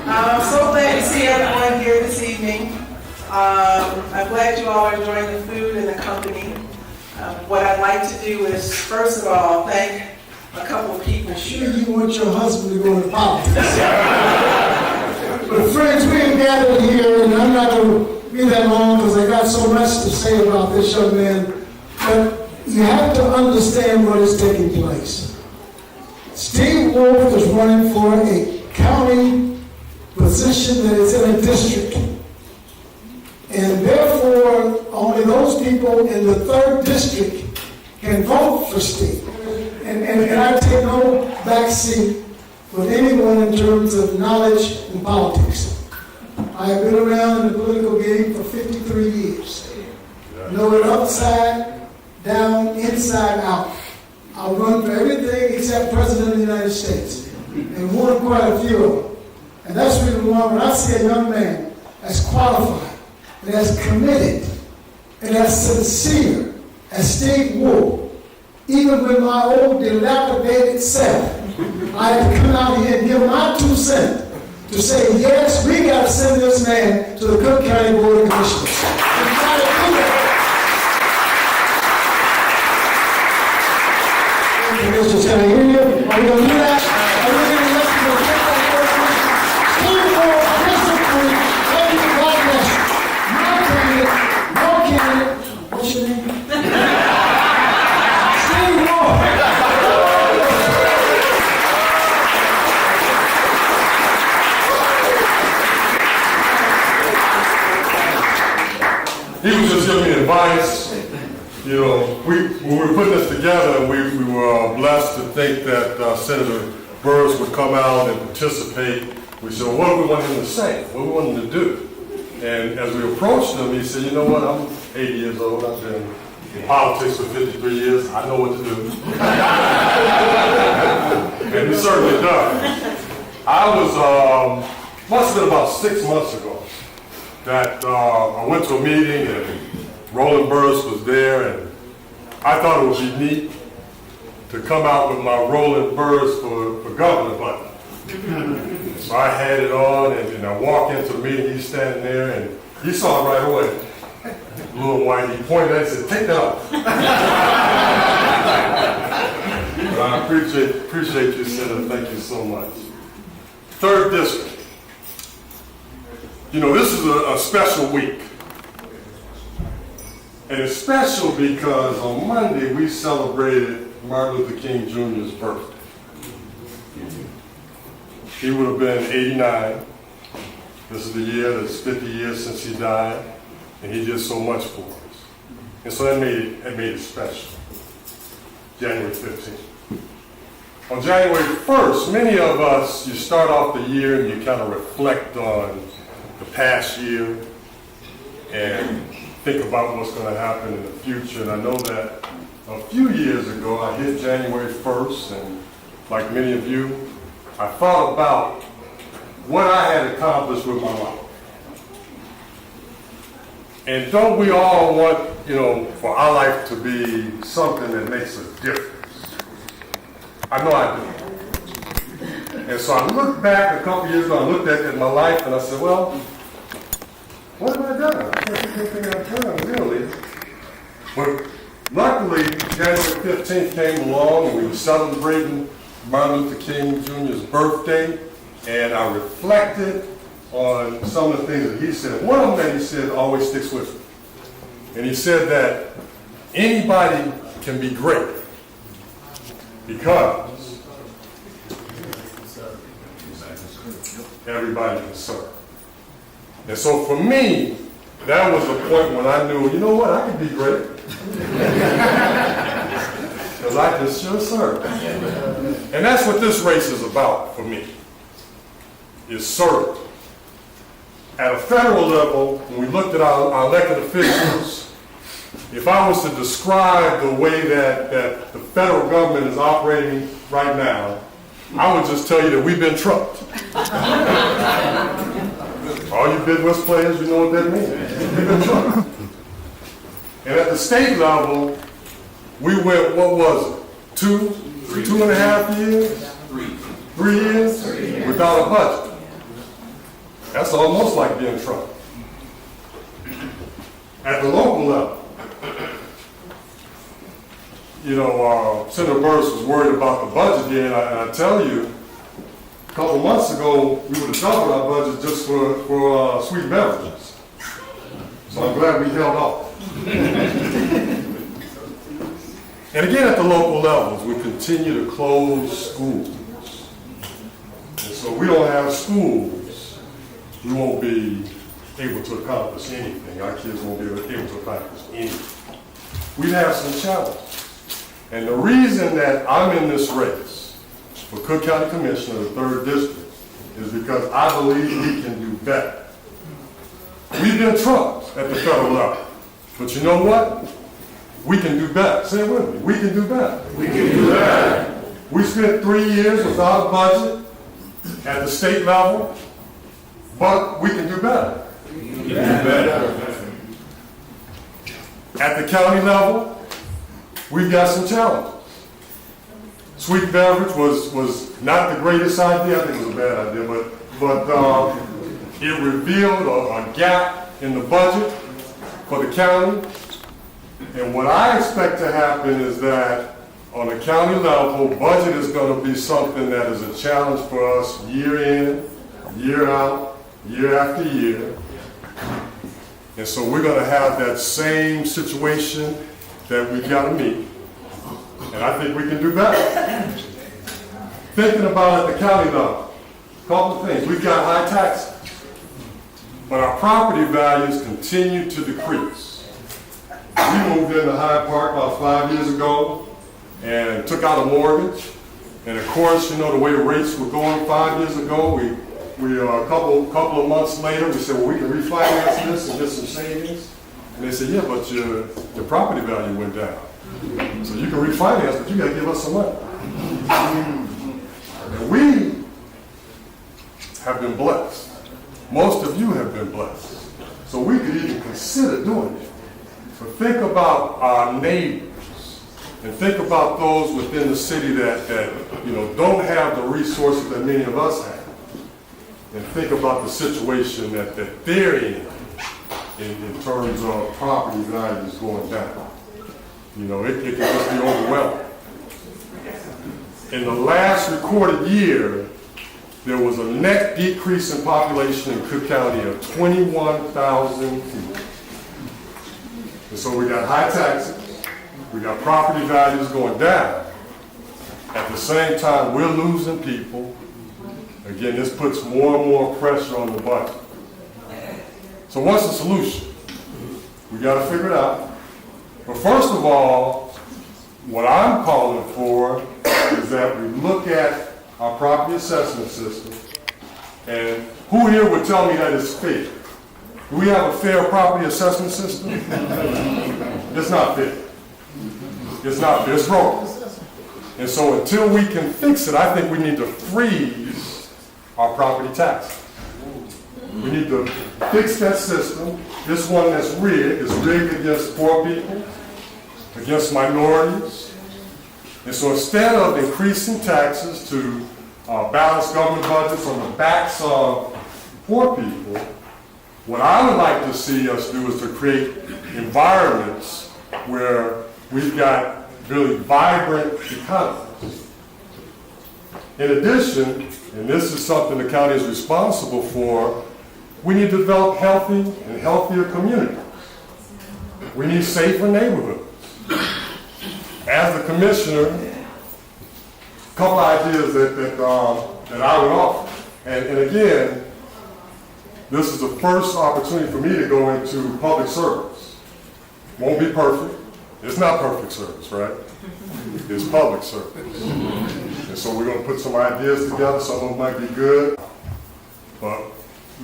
I'm so glad to see everyone here this evening. I'm glad you all are enjoying the food and the company. What I'd like to do is, first of all, thank a couple of people. Sure, you want your husband to go into politics. But friends, we are gathered here, and I'm not going to be that long because I got so much to say about this young man. But you have to understand what is taking place. Steve Wolfe is running for a county position that is in a district. And therefore, only those people in the 3rd district can vote for Steve. And I take no backseat with anyone in terms of knowledge in politics. I have been around in the political game for 53 years. Know it upside, down, inside, out. I'll run for everything except President of the United States. And won quite a few of them. And that's the reason why when I see a young man that's qualified, and as committed, and as sincere as Steve Wolfe, even with my old dilapidated self, I had to come out here and give my 2 cents to say, yes, we got to send this man to the Cook County Board of Commissioners. We got to do that. Commissioners, can I hear you? Are we going to do that? Are we going to listen to the Steve Wolfe, discipline, thank you, God bless you. No candidate, what's your name? Steve Wolfe. He was just giving me advice. You know, when we were putting this together, we were blessed to think that Senator Burris would come out and participate. We said, well, what do we want him to say? What do we want him to do? And as we approached him, he said, you know what, I'm 80 years old. I've been in politics for 53 years. I know what to do. And he certainly does. I was, must have been about 6 months ago, that I went to a meeting and Roland Burris was there, and I thought it would be neat to come out with my Roland Burris for governor button. So I had it on, and I walked into the meeting, he's standing there, and he saw it right away. Blue and white, he pointed at it and said, take that off. But I appreciate you, Senator, thank you so much. 3rd District. You know, this is a special week. And it's special because on Monday we celebrated Martin Luther King Jr.'s birthday. He would have been 89. This is the year that's 50 years since he died, and he did so much for us. And so that made it special. January 15th. On January 1st, many of us, you start off the year and you kind of reflect on the past year and think about what's going to happen in the future. And I know that a few years ago, I hit January 1st, and like many of you, I thought about what I had accomplished with my life. And don't we all want, you know, for our life to be something that makes a difference? I know I do. And so I looked back a couple years ago, I looked at my life, and I said, well, what have I done? I can't think of anything I've done, really. But luckily, January 15th came along, and we were celebrating Martin Luther King Jr.'s birthday, and I reflected on some of the things that he said. One of them that he said always sticks with me. And he said that anybody can be great because everybody can serve. And so for me, that was the point when I knew, you know what, I can be great. Because I can sure serve. And that's what this race is about for me, is serve. At a federal level, when we looked at our elected officials, if I was to describe the way that the federal government is operating right now, I would just tell you that we've been trucked. All you Midwest players, you know what that means. We've been trucked. And at the state level, we went, what was it, 2.5 years? 3 years without a budget. That's almost like being Trump. At the local level, Senator Burris was worried about the budget here, and I tell you, a couple months ago, we would have doubled our budget just for sweet beverages. So I'm glad we held off. And again, at the local levels, we continue to close schools. And so we don't have schools, we won't be able to accomplish anything. Our kids won't be able to accomplish anything. We have some challenges. And the reason that I'm in this race for Cook County Commissioner of the 3rd District is because I believe we can do better. We've been trumped at the federal level. But you know what? We can do better. Say it with me. We can do better. We can do better. We spent 3 years without a budget at the state level, but we can do better. We can do better. At the county level, we've got some challenges. Sweet beverage was not the greatest idea. I think it was a bad idea, but it revealed a gap in the budget for the county. And what I expect to happen is that on the county level, budget is going to be something that is a challenge for us year in, year out, year after year. And so we're going to have that same situation that we've got to meet. And I think we can do better. Thinking about at the county level, a couple of things. We've got high taxes, but our property values continue to decrease. We moved into Hyde Park about 5 years ago and took out a mortgage. And of course, the way the rates were going 5 years ago, we a couple of months later, we said, well, we can refinance this and get some savings. And they said, yeah, but your property value went down. So you can refinance, but you got to give us some money. And we have been blessed. Most of you have been blessed. So we could even consider doing it. But think about our neighbors and think about those within the city that don't have the resources that many of us have. And think about the situation that they're in terms of property values going down. It can just be overwhelming. In the last recorded year, there was a net decrease in population in Cook County of 21,000 people. And so we got high taxes, we got property values going down. At the same time, we're losing people. Again, this puts more and more pressure on the budget. So what's the solution? We got to figure it out. But first of all, what I'm calling for is that we look at our property assessment system. And who here would tell me that it's fair? Do we have a fair property assessment system? It's not fair. It's not fair. It's broken. And so until we can fix it, I think we need to freeze our property taxes. We need to fix that system. This one that's rigged is rigged against poor people, against minorities. And so instead of increasing taxes to balance government budgets on the backs of poor people, what I would like to see us do is to create environments where we've got really vibrant economies. In addition, and this is something the county is responsible for, we need to develop healthy and healthier communities. We need safer neighborhoods. As the commissioner, a couple ideas that I would offer. And again, this is the first opportunity for me to go into public service. Won't be perfect. It's not perfect service, right? It's public service. And so we're going to put some ideas together. Some of them might be good, but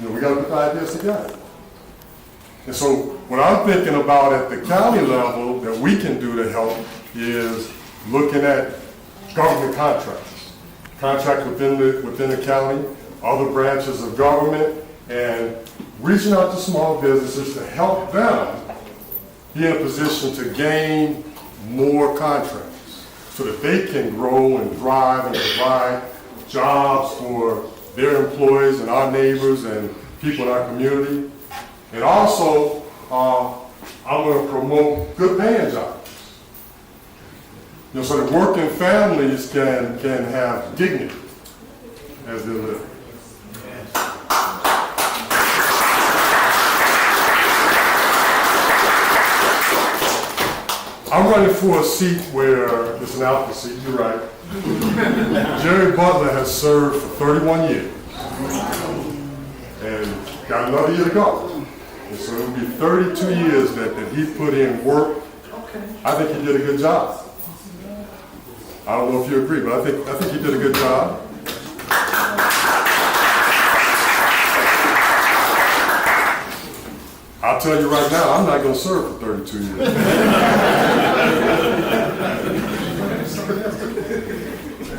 we got to put the ideas together. And so what I'm thinking about at the county level that we can do to help is looking at government contracts. Contracts within the county, other branches of government, and reaching out to small businesses to help them be in a position to gain more contracts so that they can grow and thrive and provide jobs for their employees and our neighbors and people in our community. And also, I'm going to promote good paying jobs. You know, so that working families can have dignity as they live. I'm running for a seat where it's an alpha seat, you're right. Jerry Butler has served for 31 years and got another year to go. And so it'll be 32 years that he put in work. I think he did a good job. I don't know if you agree, but I think he did a good job. I'll tell you right now, I'm not going to serve for 32 years.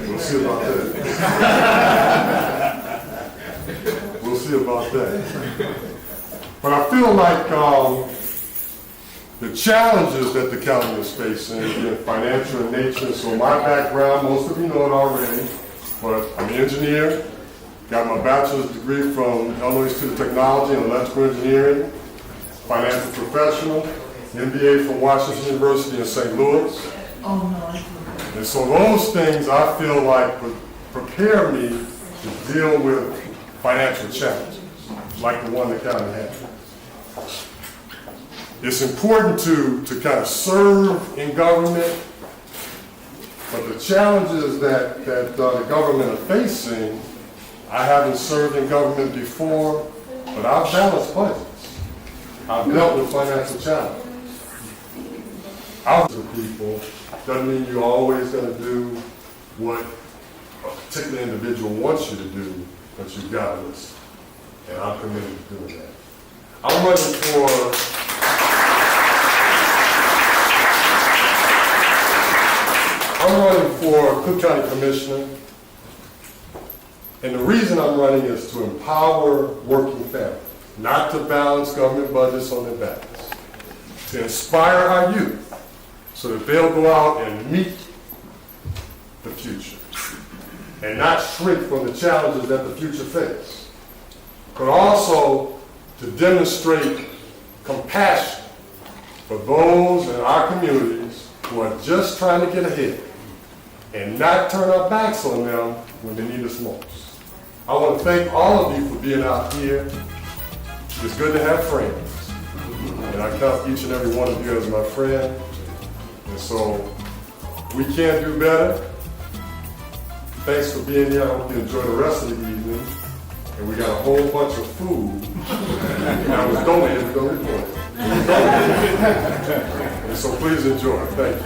We'll see about that. We'll see about that. But I feel like the challenges that the county is facing, again, financial in nature. So my background, most of you know it already, but I'm an engineer. Got my bachelor's degree from Illinois Institute of Technology in electrical engineering. Financial professional, MBA from Washington University in St. Louis. And so those things I feel like prepare me to deal with financial challenges, like the one the county has. It's important to kind of serve in government, but the challenges that the government are facing, I haven't served in government before, but I've balanced budgets. I've dealt with financial challenges. Out to people doesn't mean you're always going to do what a particular individual wants you to do, but you've got to listen. And I'm committed to doing that. I'm running for Cook County Commissioner. And the reason I'm running is to empower working families. Not to balance government budgets on their backs, to inspire our youth so that they'll go out and meet the future and not shrink from the challenges that the future faces, but also to demonstrate compassion for those in our communities who are just trying to get ahead and not turn our backs on them when they need us most. I want to thank all of you for being out here. It's good to have friends, and I count each and every one of you as my friend, and so we can do better. Thanks for being here. I hope you enjoy the rest of the evening, and we got a whole bunch of food that was donated to the report. And so please enjoy. Thank you.